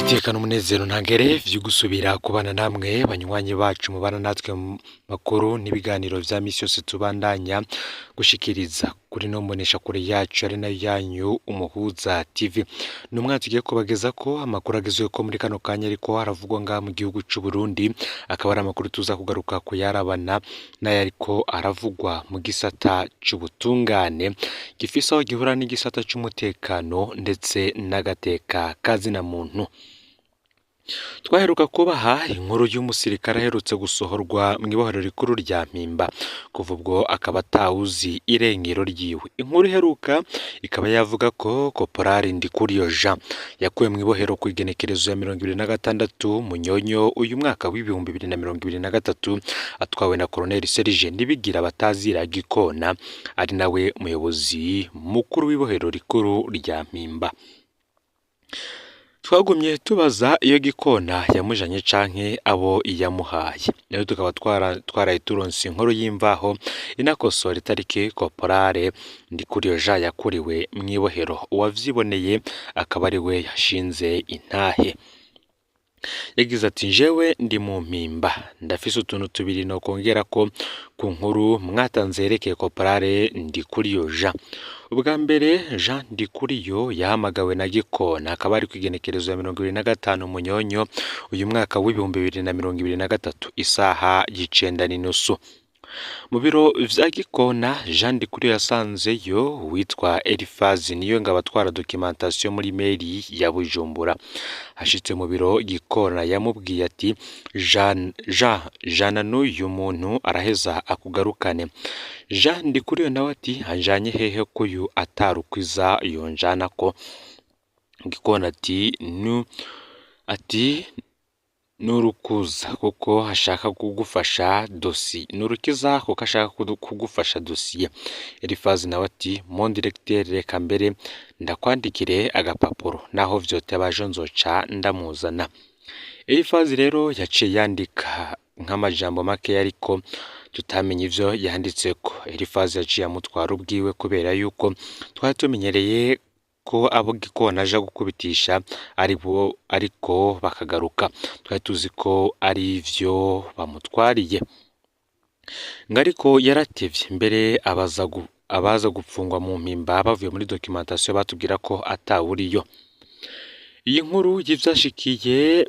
Tekana umunezero ntangere vyo gusubira kubana namwe banywanyi bacu mubana natwe mu makuru n'ibiganiro vya misi yose tubandanya gushikiriza kuri no mbonesha kure yacu ari nayo yanyu Umuhuza TV. Numwe tugiye kubageza ko amakuru agezwe ko muri kano kanya ariko haravugwa nga mu gihugu c'u Burundi, akaba ari amakuru tuza kugaruka ku yarabana n'ayariko aravugwa mu gisata c'ubutungane gifise aho gihura n'igisata c'umutekano ndetse n'agateka kazina muntu. Twaheruka kubaha inkuru y'umusirikare aherutse gusohorwa mu ibohero rikuru rya Mpimba, kuva ubwo akaba atawuzi irengero ryiwe. Inkuru iheruka ikaba yavuga ko Korporali Ndikuriyo Jean yakuwe mu ibohero ku igenekerezo ya 2026 Munyonyo uyu mwaka w'ibihumbi 2023, atwawe na Colonel Serge Ndibigira batazira Gikona, ari nawe muyobozi mukuru w'ibohero rikuru rya Mpimba. Twagumye tubaza iyo Gikona yamujanye canke abo yamuhaye. Rero tukaba twaraye turonse inkuru y'imvaho inakosora itariki Korporale Ndikuriyo Jean yakuriwe mu ibohero. Uwavyiboneye akaba ari we yashinze intahe. Yagize ati jewe ndi mu Mpimba, ndafise utuntu tubiri no kongera ko ku nkuru mwatanze yerekeye Korporale Ndikuriyo Jean. Ubwa mbere Jean Ndikuriyo yahamagawe na Gikona akaba ari kwigenekerezo ya 2025 Munyonyo uyu mwaka w'ibihumbi 2023 isaha y'9:30. Mu biro vya Gikona Jean Ndikuriyo yasanzeyo witwa Elifazi niyo ngaba atwara documentation muri mairie ya Bujumbura. Hashitse mu biro Gikona yamubwiye ati Jean n'uyu muntu araheza akugarukane. Jean Ndikuriyo nawe ati anjanye hehe ko uyu atarukwiza yonjana ko. Gikona ati nurukuza kuko hashaka kugufasha dossier, nurukiza kuko ashaka kugufasha dossier. Elifazi nawe ati mon directeur reka mbere ndakwandikire agapapuro naho vyote baje nzoca ndamuzana. Elifazi rero yaciye yandika nk'amajambo make ariko tutamenye ivyo yanditseko. Elifazi yaciye amutwara ubwiwe kubera yuko twari tumenyereye ko abo Gikona aja gukubitisha ariko bakagaruka. Twari tuzi ko ari ivyo bamutwariye. Ngariko yaratevye mbere abaza gupfungwa mu Mpimba bavuye muri documentation batubwira ko atawuriyo. Iyi nkuru yivyashikiye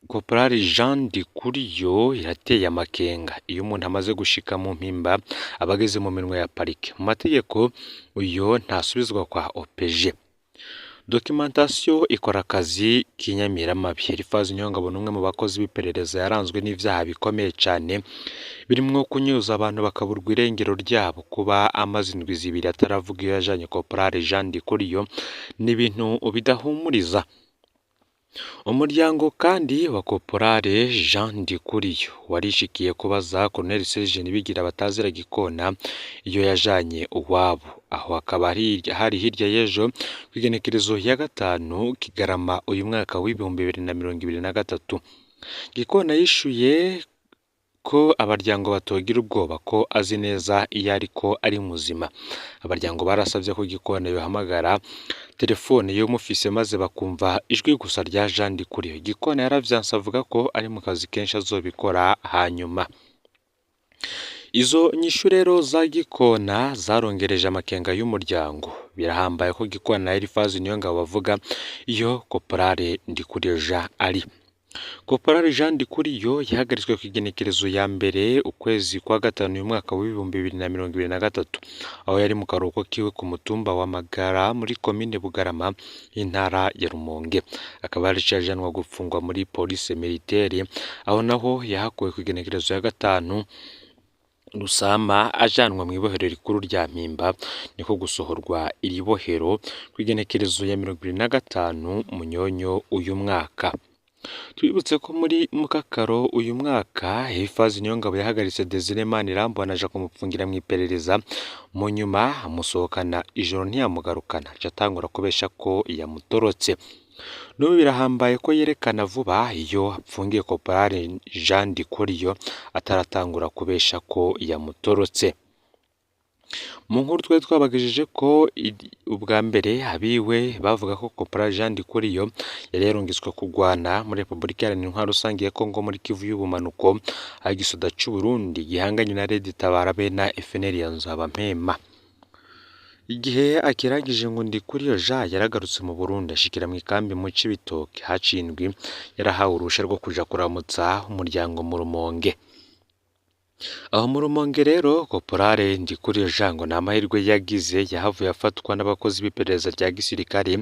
Korporali Jean Ndikuriyo irateye amakenga. Iyo umuntu amaze gushika mu Mpimba abageze mu minwe ya parike. Mu mategeko uyo ntasubizwa kwa OPG. Documentation ikora akazi k'inyamiramabi. Elifazi Nyongabo n'umwe mu bakozi b'iperereza yaranzwe n'ivyaha bikomeye cane birimwo kunyuza abantu bakaburwa irengero ryabo. Kuba amaze indwi zibiri ataravuga iyo yajanye Korporali Jean Ndikuriyo n'ibintu bidahumuriza. Umuryango kandi wa Korporale Jean Ndikuriyo warishikiye kubaza Colonel Serge Ndibigira batazira Gikona iyo yajanye uwabo. Aho akaba hari hirya y'ejo kwigenekerezo ya 5 Kigarama uyu mwaka w'ibihumbi 2023. Gikona yishuye ko abaryango batogira ubwoba ko azi neza iyo ariko ari muzima. Abaryango barasavye ko Gikona yohamagara telefone yo mufise maze bakumva ijwi gusa rya Jean Ndikuriyo. Gikona yaravyanse avuga ko ari mu kazi kenshi azobikora hanyuma. Izo nyishu rero za Gikona zarongereje amakenga y'umuryango. Birahambaye ko Gikona na Elifazi niyo ngabo bavuga iyo Korporale Ndikuriyo Jean ari. Korporali Jean Ndikuriyo yahagaritswe ku igenekerezo ya mbere ukwezi kwa gatanu uyu mwaka w'ibihumbi 2023, aho yari mu karuhuko kiwe ku mutumba wa Magara muri komine Bugarama intara ya Rumonge. Akaba yarajanwa gupfungwa muri police militaire, aho naho yahakuwe ku igenekerezo ya 5 Rusama ajanwa mu ibohero rikuru rya Mpimba. Niko gusohorwa iri bohero ku igenekerezo ya 2025 Munyonyo uyu mwaka. Twibutse ko muri Mukakaro uyu mwaka Elifazi Nyongabo yahagaritse Desire Manirambo anaja kumupfungira mu iperereza, mu nyuma amusohokana ijoro ntiyamugarukana, catangura kubesha ko yamutorotse. N'ubu birahambaye ko yerekana vuba iyo apfungiye Korporali Jean Ndikuriyo ataratangura kubesha ko yamutorotse. Mu nkuru twari twabagejeje ko ubwa mbere abiwe bavuga ko Corporal Jean Ndikuriyo yari yarungitswe kurwana muri Repubulika Iharanira Intwaro Rusange ya Kongo muri Kivu y'ubumanuko, aho igisoda c'u Burundi gihanganye na Red Tabara be na FNL ya Nzabampema. Igihe akirangije ngo Ndikuriyo Jean yaragarutse mu Burundi ashikira mu ikambi mu Cibitoke haciye indwi, yarahawe uruhusha rwo kuja kuramutsa umuryango mu Rumonge. Aho mu Rumonge rero Corporal Ndikuriyo Jean ngo n'amahirwe yagize yahavuye afatwa n'abakozi b'iperereza rya gisirikare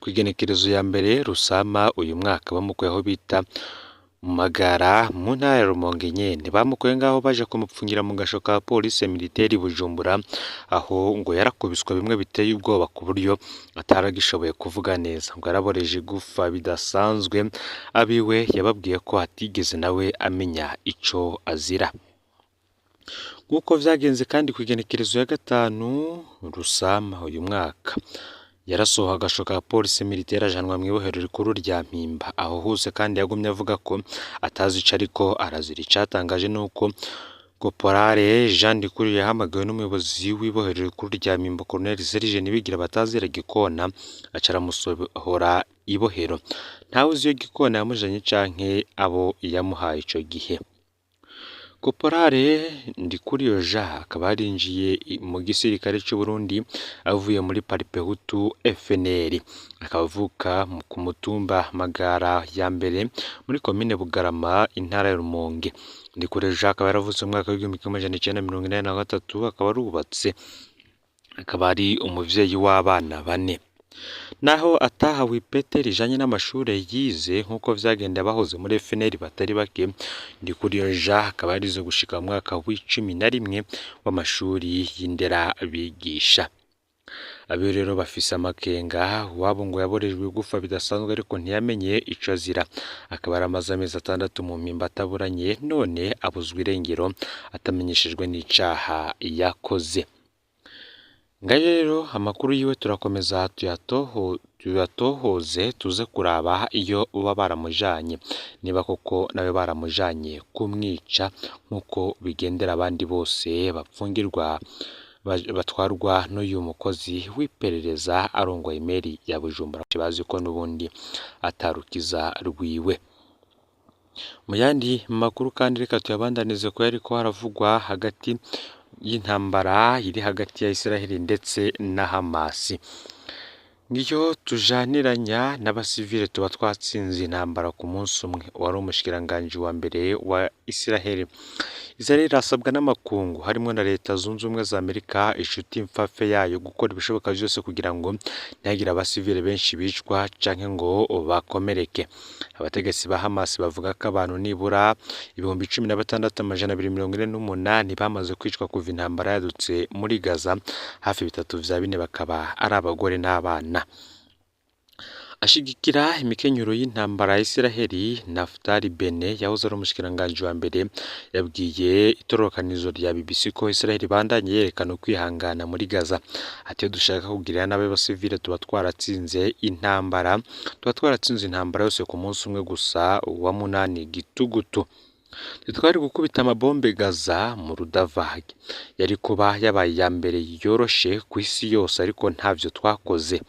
ku igenekerezo ya mbere Rusama uyu mwaka, bamukuye aho bita Magara mu ntara ya Rumonge nyene. Bamukuye ngaho baje kumupfungira mu gasho ka police militaire Bujumbura, aho ngo yarakubiswe bimwe biteye ubwoba ku buryo ataragishoboye kuvuga neza, ngo yaraboreje igufa bidasanzwe. Abiwe yababwiye ko atigeze nawe amenya ico azira. Nk'uko vyagenze kandi ku igenekerezo ya gatanu Rusama uyu mwaka, yarasohoye agasho ka police militaire ajanwa mu ibohero rikuru rya Mpimba. Aho hose kandi yagumye avuga ko atazi ico ariko arazira. Icatangaje nuko Corporal Jean Ndikuriyo yahamagawe n'umuyobozi w'ibohero rikuru rya Mpimba Colonel Serge Nibigira batazira Gikona, aca aramusohora ibohero. Ntawe uzi iyo Gikona yamujanye canke abo yamuhaye ico gihe. Corporal Ndikuriyo Jean akaba yarinjiye mu gisirikare c'u Burundi avuye muri Paripehutu FNL, akaba avuka ku mutumba Magara ya mbere muri komine Bugarama intara ya Rumonge. Ndikuriyo Jean akaba yaravutse mu mwaka w'1983, akaba arubatse, akaba ari umuvyeyi w'abana 4. Naho atahawe ipete rijanye n'amashure yize nk'uko vyagenda bahoze muri FNL batari bake, Ndikuriyo Jean akaba yarize gushika mu mwaka w'11 w'amashuri y'indera bigisha. Abiwe rero bafise amakenga, wabo ngo yaborejwe igufa bidasanzwe ariko ntiyamenye ico azira. Akaba aramaze amezi 6 mu Mpimba ataburanye, none abuzwa irengero atamenyeshejwe n'icaha yakoze. Ngayo rero amakuru yiwe turakomeza tuyatohoze tuze kuraba iyo uba baramujanye, niba koko nawe baramujanye kumwica nk'uko bigendera abandi bose bapfungirwa batwarwa n'uyu mukozi w'iperereza arongoye meri ya Bujumbura, bazi ko n'ubundi atarukiza rwiwe. Mu yandi makuru kandi reka tuyabandanize ko yariko haravugwa hagati y'intambara iri hagati ya Israel ndetse na Hamas. Ngiyo tujaniranya n'abasivile tuba twatsinze intambara ku munsi umwe. Wari umushikiranganje wa mbere wa Israel irasabwa n'amakungu harimo na Leta Zunze Ubumwe za Amerika, inshuti mfafe yayo, gukora ibishoboka byose kugira ngo ntihagire abasivile benshi bicwa canke ngo bakomereke. Abategetsi ba Hamas bavuga ko abantu nibura 16,248 bamaze kwicwa kuva intambara yadutse muri Gaza, hafi 3 vya 4 bakaba ari abagore n'abana. Ashigikira imikenyero y'intambara ya Israel, Naftali Bennett yahoze ari umushikiranganje wa mbere yabwiye itororokanizo rya BBC ko Israel bandanye yerekana kwihangana muri Gaza. Ati dushaka kugirira nabe basivile tuba twaratsinze intambara yose ku munsi umwe gusa wa 8 gitugutu. Twari gukubita amabombe Gaza mu Rudavage, yari kuba yabaye ya mbere yoroshe ku isi yose, ariko ntavyo twakoze.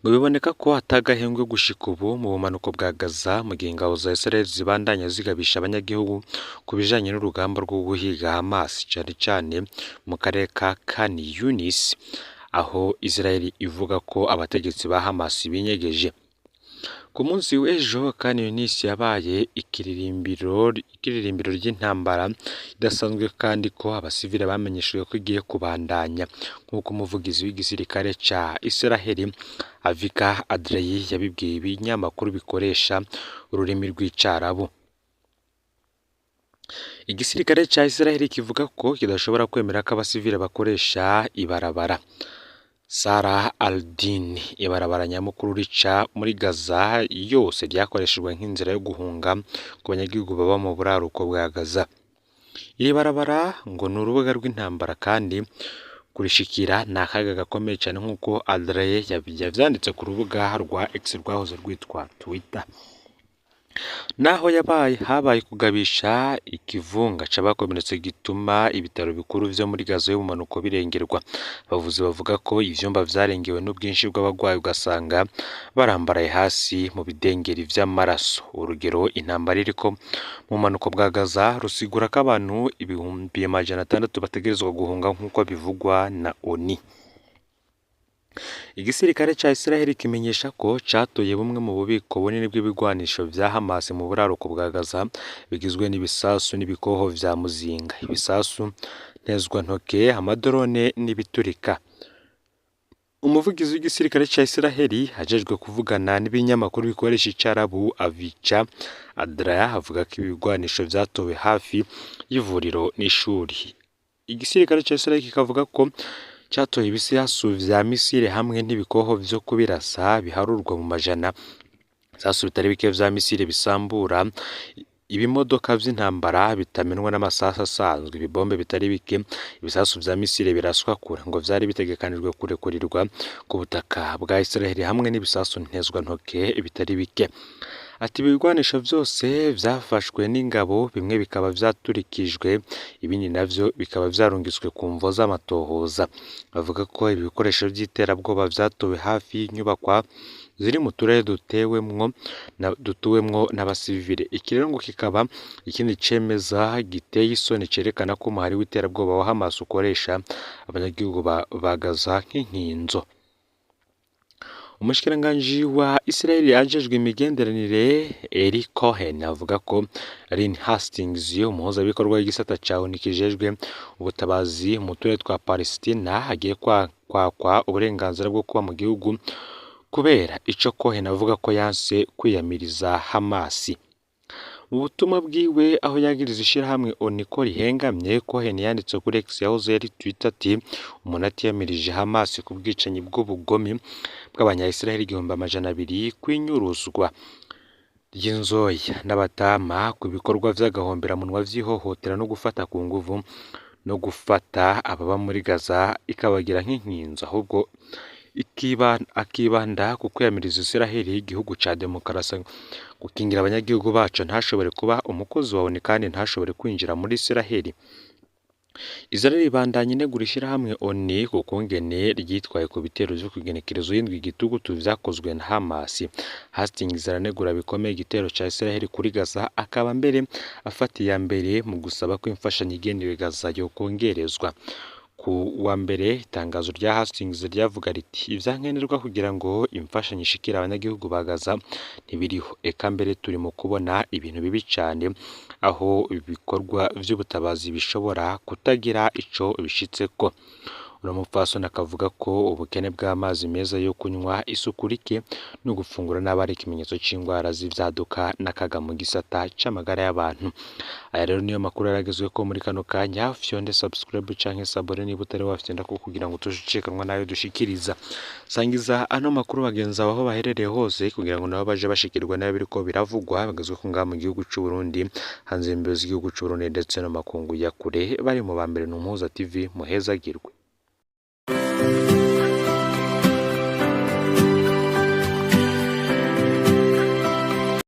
Ngo biboneka ko atagahengwe gushika ubu mu bumanuko bwa Gaza, mu gihe ingabo za Israel zibandanya zigabisha abanyagihugu ku bijanye n'urugamba rwo guhiga Hamas, cyane mu karere ka Khan Yunis, aho Israel ivuga ko abategetsi ba Hamas binyegeje. Ku munsi w'ejo Khan Yunis yabaye ikiririmbiro ry'intambara idasanzwe, kandi ko abasivile bamenyeshejwe ko igiye kubandanya, nk'uko umuvugizi w'igisirikare ca Israel Avika Adrei yabibwiye ibinyamakuru bikoresha ururimi rw'Icarabu. Igisirikare ca Israel kivuga ko kidashobora kwemera ko abasivile bakoresha ibarabara Sarah al-Din, ibarabara nyamukuru rica muri Gaza yose ryakoreshejwe nk'inzira yo guhunga ku banyagihugu baba mu buraruko bwa Gaza. Iri barabara ngo ni urubuga rw'intambara kandi kurishikira ni akaga gakomeye cyane, nk'uko Adrei yavyanditse ku rubuga rwa X rwahoze rwitwa Twitter. naho habaye kugabisha ikivunga c'abakomeretse gituma ibitaro bikuru vyo muri Gaza y'ubumanuko birengerwa. Abavuzi bavuga ko ivyumba vyarengewe n'ubwinshi bw'abagwayi ugasanga barambaraye hasi mu bidengeri vy'amaraso. Urugero intambara iriko mu bumanuko bwa Gaza rusigura ko abantu 600,000 bategerezwa guhunga nk'uko bivugwa na ONU. Igisirikare ca Israel kimenyesha ko catoye bumwe mu bubiko bunini bw'ibigwanisho vya Hamas mu buraruko bwa Gaza bigizwe n'ibisasu n'ibikoho vya muzinga, ibisasu ntezwantoke, amadrone n'ibiturika. Umuvugizi w'igisirikare ca Israel ajejwe kuvugana n'ibinyamakuru bikoresha icarabu Avicha Adraya avuga ko ibigwanisho vyatowe hafi y'ivuriro n'ishuri. Igisirikare ca Israel kikavuga ko catoye ibisasu vya misile hamwe n'ibikoho vyo kubirasa biharurwa mu majana. Ibisasu bitari bike vya misile bisambura ibimodoka vy'intambara bitamenwa n'amasasu asanzwe, ibibombe bitari bike, ibisasu vya misile biraswa kure ngo vyari bitegekanijwe kurekurirwa ku butaka bwa Israel hamwe n'ibisasu ntezwantoke bitari bike. Ati ibigwanisho vyose vyafashwe n'ingabo, bimwe bikaba vyaturikijwe, ibindi navyo bikaba vyarungitswe ku mvo z'amatohoza. Bavuga ko ibi bikoresho vy'iterabwoba vyatowe hafi y'inyubakwa ziri mu turere dutuwemwo n'abasivile. Iki rero ngo kikaba ikindi cemeza giteye isoni cerekana ko umuhari w'iterabwoba wa Hamas ukoresha abanyagihugu ba Gaza nk'inkinzo. Umushikiranganji wa Israel yajejwe imigenderanire Eli Cohen avuga ko Lynn Hastings umuhuzabikorwa w'igisata ca ONU kijejwe ubutabazi mu turere twa Palestina agiye kwakwa uburenganzira bwo kuba mu gihugu kubera ico Cohen avuga ko yanse kwiyamiriza Hamas. Mu butumwa bwiwe aho yagiriza ishirahamwe ONU ko rihengamye, Cohen yanditse kuri X yahoze yari Twitter ati umuntu atiyamirije Hamas ku bwicanyi bw'ubugome bw'abanya-Israel 200,000 kwinyuruzwa ry'inzoya n'abatama ku bikorwa vy'agahomberamunwa vy'ihohotera no gufata ku nguvu no gufata ababa muri Gaza ikabagira nk'inkinzo, ahubwo akibanda ku kwiyamiriza Israel y'igihugu ca demokarasi, gukingira abanyagihugu bacu ntashobore kuba umukozi wa ONU kandi ntashobore kwinjira muri Israel. Israel ibandanye inegura ishirahamwe ONU ku kungene ryitwaye ku bitero vyo kugenekerezo y'indwi igitugutu vyakozwe na Hamas. Hastings aranegura bikomeye igitero ca Israel kuri Gaza, akaba mbere afatiye mbere mu gusaba ko imfashanyo igenewe Gaza yokongerezwa. Ku wa mbere itangazo rya Hastings ryavuga riti ivyankenerwa kugira ngo imfashanyo ishikira abanyagihugu ba Gaza ntibiriho, eka mbere turi mu kubona ibintu bibi cane aho ibikorwa vy'ubutabazi bishobora kutagira ico bishitseko. Uno mupfasoni akavuga ko ubukene bw'amazi meza yo kunywa, isuku rike no gufungura nabi ari ikimenyetso c'ingwara z'ivyaduka n'akaga mu gisata c'amagara y'abantu. Aya rero niyo makuru yaragezweko muri kano kanya. Fyonde subscribe canke sabone niba utari wafyenda ko kugira ngo tujicekanwa nayo dushikiriza. Sangiza ano makuru bagenzi aho baherereye hose kugira ngo nabo baje bashikirwa nayo biriko biravugwa bagezweko ngaha mu gihugu c'u Burundi, hanze y'imbibe z'igihugu c'u Burundi ndetse no makungu ya kure. Bari mu bambere n'Umuhuza TV muhezagirwe.